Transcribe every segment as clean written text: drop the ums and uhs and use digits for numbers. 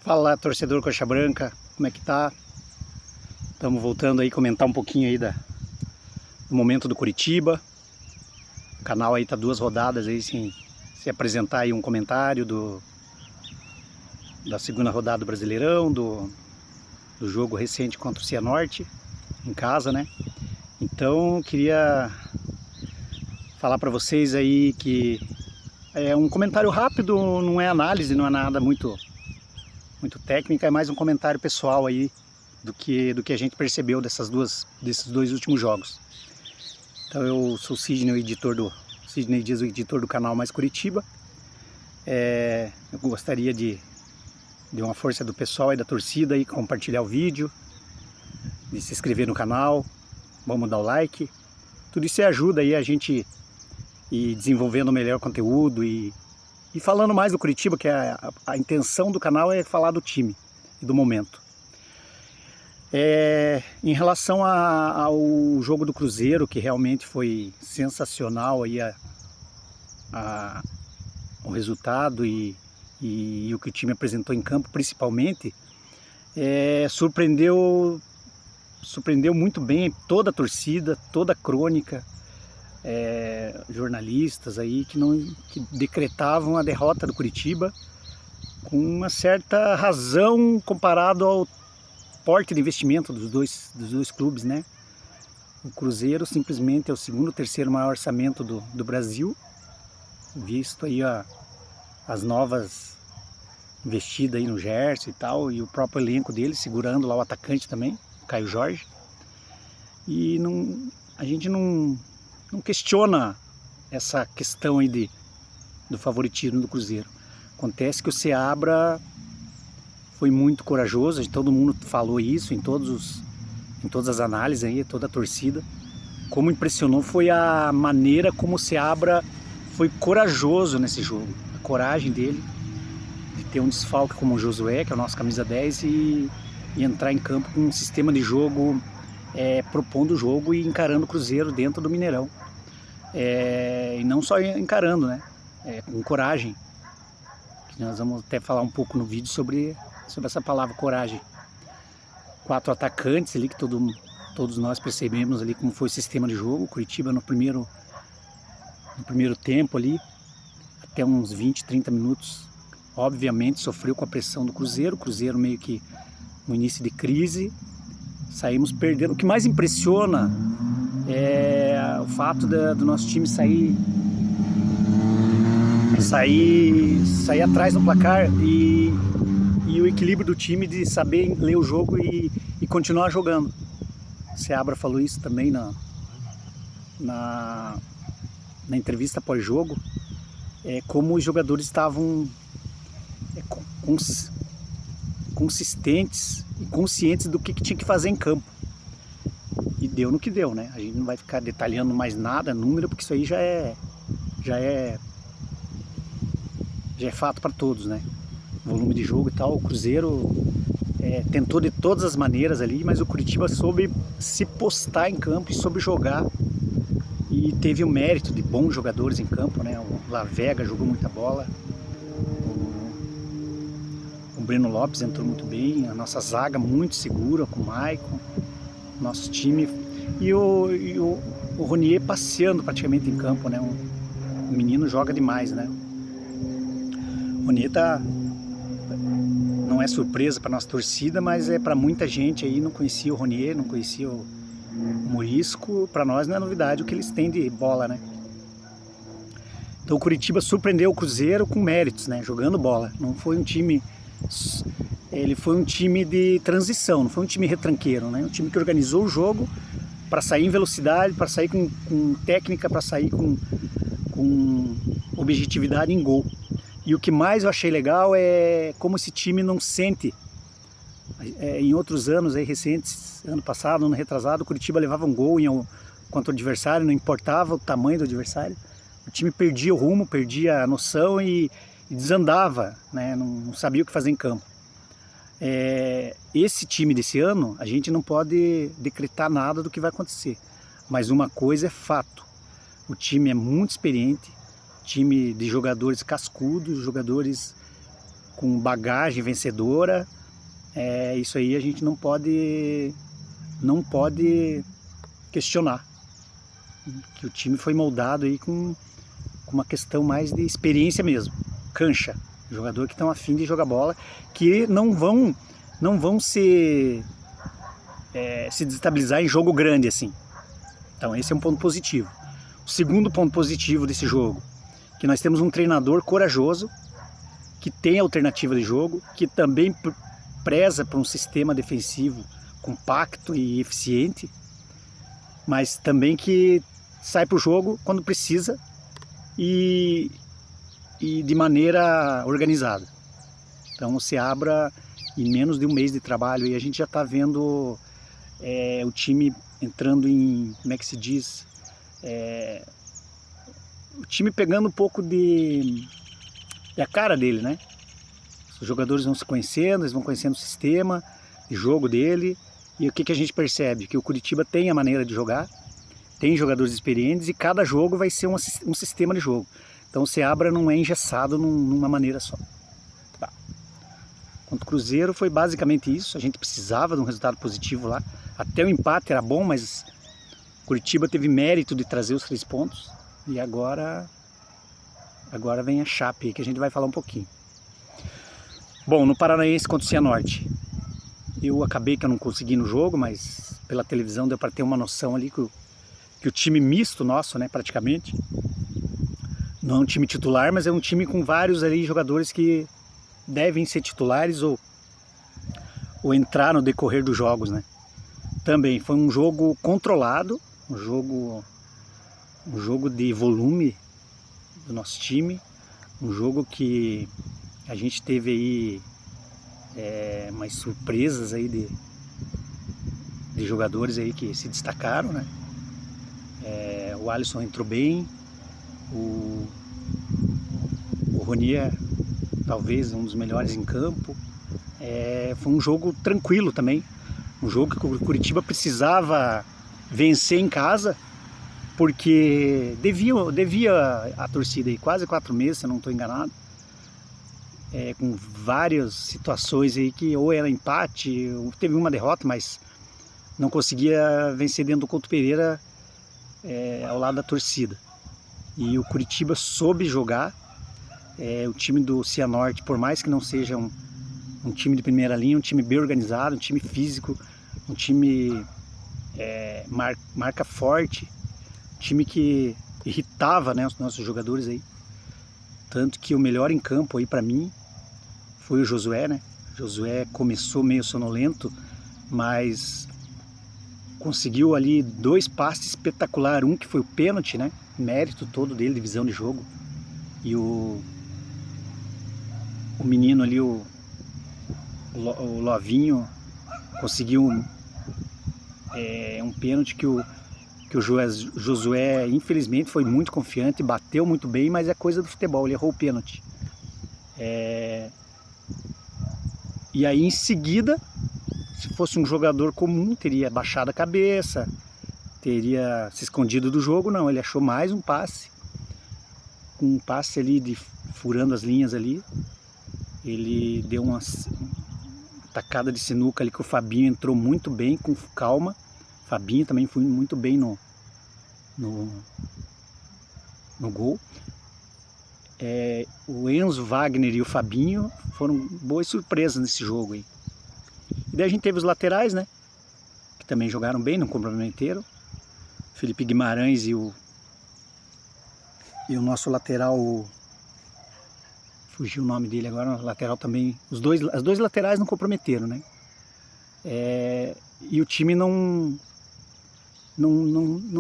Fala, torcedor Coxa Branca, como é que tá? Estamos voltando aí comentar um pouquinho aí do momento do Curitiba. O canal aí tá 2 rodadas aí sem se apresentar aí um comentário da segunda rodada do Brasileirão, do jogo recente contra o Cianorte, em casa, né? Então queria falar para vocês aí que é um comentário rápido, não é análise, não é nada muito técnica, é mais um comentário pessoal aí do que a gente percebeu desses 2 últimos jogos. Então eu sou o Sidney Dias, o editor do canal Mais Curitiba. Eu gostaria de uma força do pessoal e da torcida aí, compartilhar o vídeo, de se inscrever no canal, vamos dar o like. Tudo isso ajuda aí a gente ir desenvolvendo melhor conteúdo e falando mais do Curitiba, que a intenção do canal é falar do time e do momento. Em relação ao jogo do Cruzeiro, que realmente foi sensacional aí o resultado e o que o time apresentou em campo, principalmente, surpreendeu muito bem toda a torcida, toda a crônica, jornalistas aí que decretavam a derrota do Curitiba com uma certa razão comparado ao porte de investimento dos dois clubes, né? O Cruzeiro simplesmente é o segundo ou terceiro maior orçamento do Brasil, visto aí as novas investidas aí no Gerson e tal, e o próprio elenco dele segurando lá o atacante também, Caio Jorge. E a gente não questiona essa questão aí do favoritismo do Cruzeiro. Acontece que o Seabra foi muito corajoso, todo mundo falou isso em todas as análises aí, toda a torcida. Como impressionou foi a maneira como o Seabra foi corajoso nesse jogo. A coragem dele de ter um desfalque como o Josué, que é o nosso camisa 10, e entrar em campo com um sistema de jogo, propondo o jogo e encarando o Cruzeiro dentro do Mineirão. E não só encarando, né? Com coragem. Que nós vamos até falar um pouco no vídeo sobre essa palavra coragem. 4 atacantes ali que todos nós percebemos ali como foi o sistema de jogo. O Curitiba no primeiro tempo ali, até uns 20, 30 minutos, obviamente sofreu com a pressão do Cruzeiro. O Cruzeiro meio que no início de crise, saímos perdendo. O que mais impressiona é o fato do nosso time sair atrás no placar e o equilíbrio do time de saber ler o jogo e continuar jogando. O Seabra falou isso também na entrevista pós-jogo, como os jogadores estavam consistentes e conscientes do que tinha que fazer em campo. E deu no que deu, né? A gente não vai ficar detalhando mais nada, número, porque isso aí já é fato para todos, né? Volume de jogo e tal. O Cruzeiro tentou de todas as maneiras ali, mas o Curitiba soube se postar em campo e soube jogar. E teve o mérito de bons jogadores em campo, né? O Lavega jogou muita bola. O Breno Lopes entrou muito bem. A nossa zaga muito segura com o Maicon. Nosso time. E o Ronier passeando praticamente em campo, né? O menino joga demais, né? O Ronier não é surpresa para nossa torcida, mas para muita gente aí. Não conhecia o Ronier, não conhecia o Morisco. Para nós não é novidade o que eles têm de bola, né? Então o Curitiba surpreendeu o Cruzeiro com méritos, né? Jogando bola. Não foi um time... Ele foi um time de transição, não foi um time retranqueiro, né? Um time que organizou o jogo para sair em velocidade, para sair com técnica, para sair com objetividade em gol. E o que mais eu achei legal é como esse time não sente. Em outros anos aí, recentes, ano passado, ano retrasado, o Curitiba levava um gol contra o adversário, não importava o tamanho do adversário. O time perdia o rumo, perdia a noção e desandava, né? Não sabia o que fazer em campo. Esse time desse ano, a gente não pode decretar nada do que vai acontecer. Mas uma coisa é fato, o time é muito experiente, time de jogadores cascudos, jogadores com bagagem vencedora. Isso aí a gente não pode questionar, que o time foi moldado aí com uma questão mais de experiência mesmo, cancha, jogador que estão a fim de jogar bola, que não vão se desestabilizar em jogo grande assim. Então esse é um ponto positivo. O segundo ponto positivo desse jogo, que nós temos um treinador corajoso, que tem alternativa de jogo, que também preza por um sistema defensivo compacto e eficiente, mas também que sai para o jogo quando precisa e de maneira organizada. Então o Seabra, em menos de um mês de trabalho, aí a gente já está vendo o time entrando em, como é que se diz, o time pegando um pouco a cara dele, né? Os jogadores vão se conhecendo, eles vão conhecendo o sistema de jogo dele, e o que a gente percebe? Que o Curitiba tem a maneira de jogar, tem jogadores experientes, e cada jogo vai ser um sistema de jogo. Então o Seabra não é engessado numa maneira só. Tá. Contra o Cruzeiro foi basicamente isso, a gente precisava de um resultado positivo lá, até o empate era bom, mas Curitiba teve mérito de trazer os 3 pontos, e agora vem a Chape, que a gente vai falar um pouquinho. Bom, no Paranaense contra o Cianorte, eu acabei que eu não consegui no jogo, mas pela televisão deu para ter uma noção ali que o time misto nosso, né, praticamente, não é um time titular, mas é um time com vários ali jogadores que devem ser titulares ou entrar no decorrer dos jogos, né. Também foi um jogo controlado, um jogo de volume do nosso time, um jogo que a gente teve aí umas surpresas aí de jogadores aí que se destacaram, né? O Alisson entrou bem, o Ronier talvez um dos melhores em campo. Foi um jogo tranquilo também, um jogo que o Curitiba precisava vencer em casa, porque devia a torcida aí quase 4 meses, se eu não estou enganado, com várias situações aí que ou era empate, ou teve uma derrota, mas não conseguia vencer dentro do Couto Pereira ao lado da torcida. E o Curitiba soube jogar, o time do Cianorte, por mais que não seja um time de primeira linha, um time bem organizado, um time físico, um time marca forte, um time que irritava, né, os nossos jogadores aí. Tanto que o melhor em campo aí para mim foi o Josué, né? O Josué começou meio sonolento, mas conseguiu ali 2 passes espetaculares. Um que foi o pênalti, né? Mérito todo dele, de visão de jogo. E o menino ali, o Lovinho, conseguiu um pênalti que o Josué, infelizmente, foi muito confiante, bateu muito bem, mas é coisa do futebol, ele errou o pênalti. E aí, em seguida, se fosse um jogador comum, teria baixado a cabeça, teria se escondido do jogo. Não, ele achou mais um passe ali, furando as linhas ali. Ele deu uma tacada de sinuca ali que o Fabinho entrou muito bem, com calma. Fabinho também foi muito bem no gol. O Enzo, Wagner e o Fabinho foram boas surpresas nesse jogo aí. E daí a gente teve os laterais, né, que também jogaram bem, não comprometeram. Felipe Guimarães e o nosso lateral, fugiu o nome dele agora, o lateral também, as dois laterais não comprometeram, né. E o time não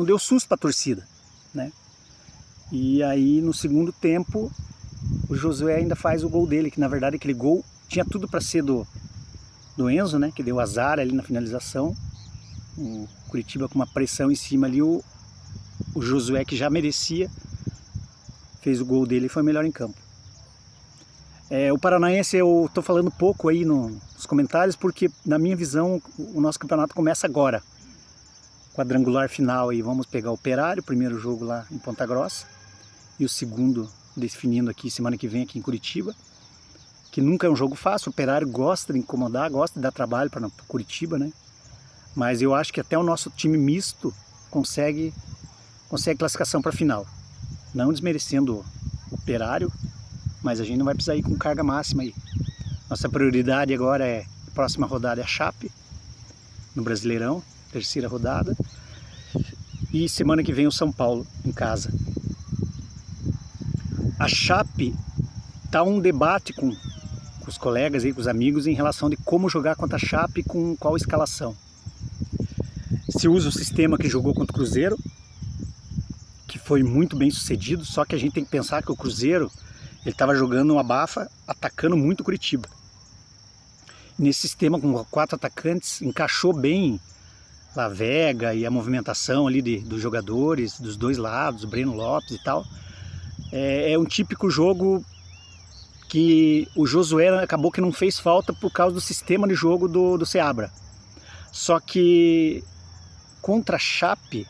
deu susto para a torcida, né. E aí no segundo tempo o Josué ainda faz o gol dele, que na verdade aquele gol tinha tudo para ser do Enzo, né, que deu azar ali na finalização. O Curitiba com uma pressão em cima ali, o Josué, que já merecia, fez o gol dele e foi melhor em campo. O Paranaense eu estou falando pouco aí nos comentários, porque na minha visão o nosso campeonato começa agora. Quadrangular final aí, vamos pegar o Operário, primeiro jogo lá em Ponta Grossa, e o segundo definindo aqui semana que vem aqui em Curitiba. que nunca é um jogo fácil. O Operário gosta de incomodar, gosta de dar trabalho para Curitiba, né? Mas eu acho que até o nosso time misto consegue classificação para a final. Não desmerecendo o Operário, mas a gente não vai precisar ir com carga máxima aí. Nossa prioridade agora é, a próxima rodada é a Chape, no Brasileirão, terceira rodada. E semana que vem o São Paulo, em casa. A Chape tá um debate com os colegas e com os amigos em relação de como jogar contra a Chape, com qual escalação. Se usa o sistema que jogou contra o Cruzeiro, que foi muito bem sucedido, só que a gente tem que pensar que o Cruzeiro ele estava jogando uma abafa, atacando muito Curitiba. Nesse sistema com 4 atacantes, encaixou bem La Vega e a movimentação ali dos jogadores, dos dois lados, o Breno Lopes e tal. É um típico jogo que o Josué acabou que não fez falta por causa do sistema de jogo do Seabra. Só que contra a Chape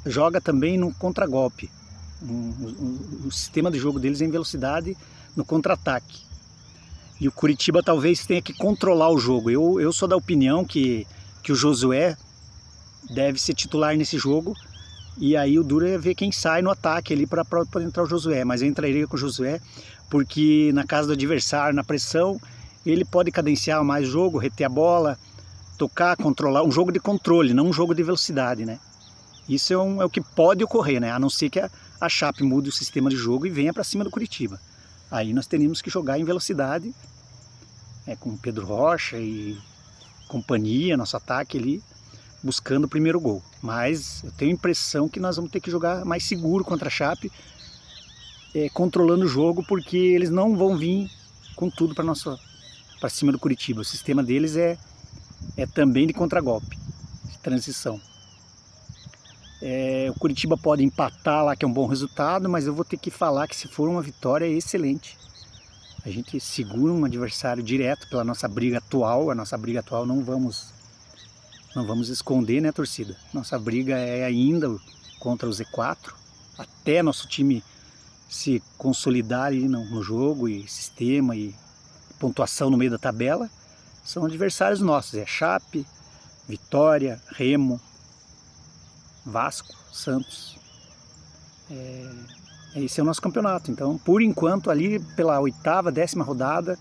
joga também no contragolpe. O sistema de jogo deles é em velocidade no contra-ataque. E o Curitiba talvez tenha que controlar o jogo. Eu sou da opinião que o Josué deve ser titular nesse jogo. E aí o duro é ver quem sai no ataque ali para entrar o Josué. Mas eu entraria com o Josué porque na casa do adversário, na pressão, ele pode cadenciar mais o jogo, reter a bola, tocar, controlar. Um jogo de controle, não um jogo de velocidade, né? Isso é o que pode ocorrer, né? A não ser que a Chape mude o sistema de jogo e venha para cima do Curitiba. Aí nós teríamos que jogar em velocidade, com Pedro Rocha e companhia, nosso ataque ali, buscando o primeiro gol. Mas eu tenho a impressão que nós vamos ter que jogar mais seguro contra a Chape, controlando o jogo, porque eles não vão vir com tudo para cima do Curitiba. O sistema deles é também de contragolpe, de transição. O Curitiba pode empatar lá, que é um bom resultado, mas eu vou ter que falar que se for uma vitória é excelente. A gente segura um adversário direto pela nossa briga atual. A nossa briga atual não vamos esconder, né, torcida? Nossa briga é ainda contra o Z4, até nosso time se consolidar aí no jogo, e sistema e pontuação no meio da tabela. São adversários nossos, Chape, Vitória, Remo, Vasco, Santos. Esse é o nosso campeonato. Então, por enquanto, ali pela 8ª, 10ª rodada,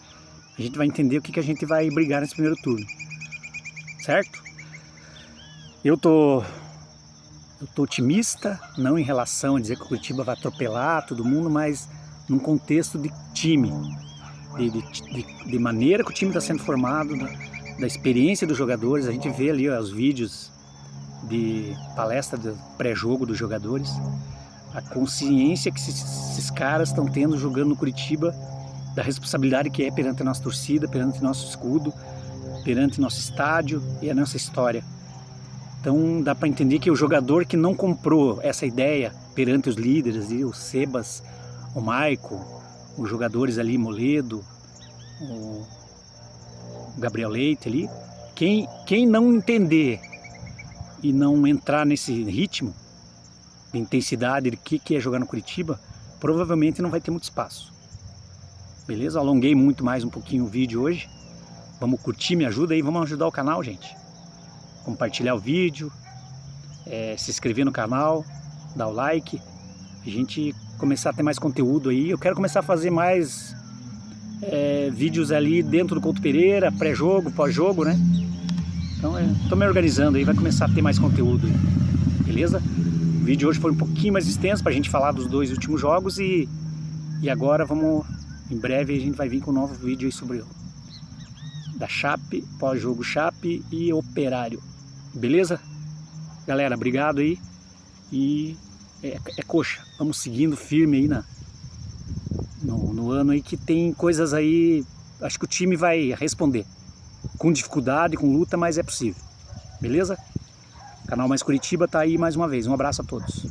a gente vai entender o que a gente vai brigar nesse primeiro turno. Certo? Eu tô otimista, não em relação a dizer que o Curitiba vai atropelar todo mundo, mas num contexto de time, de maneira que o time está sendo formado, da experiência dos jogadores. A gente vê ali os vídeos de palestra do pré-jogo dos jogadores, a consciência que esses caras estão tendo jogando no Curitiba, da responsabilidade que é perante a nossa torcida, perante nosso escudo, perante nosso estádio e a nossa história. Então dá para entender que o jogador que não comprou essa ideia perante os líderes, o Sebas, o Maico, os jogadores ali, Moledo, o Gabriel Leite ali, quem não entender e não entrar nesse ritmo de intensidade de que é jogar no Curitiba, provavelmente não vai ter muito espaço. Beleza? Alonguei muito mais um pouquinho o vídeo hoje. Vamos curtir, me ajuda aí, vamos ajudar o canal, gente. Compartilhar o vídeo, se inscrever no canal, dar o like, a gente começar a ter mais conteúdo aí. Eu quero começar a fazer mais vídeos ali dentro do Couto Pereira, pré-jogo, pós-jogo, né? Então estou me organizando aí, vai começar a ter mais conteúdo aí, beleza? O vídeo hoje foi um pouquinho mais extenso para a gente falar dos 2 últimos jogos e agora em breve a gente vai vir com um novo vídeo aí sobre da Chape, pós-jogo Chape e Operário. Beleza? Galera, obrigado aí. E coxa, vamos seguindo firme aí no ano aí, que tem coisas aí, acho que o time vai responder. Com dificuldade, com luta, mas é possível. Beleza? Canal Mais Curitiba tá aí mais uma vez. Um abraço a todos.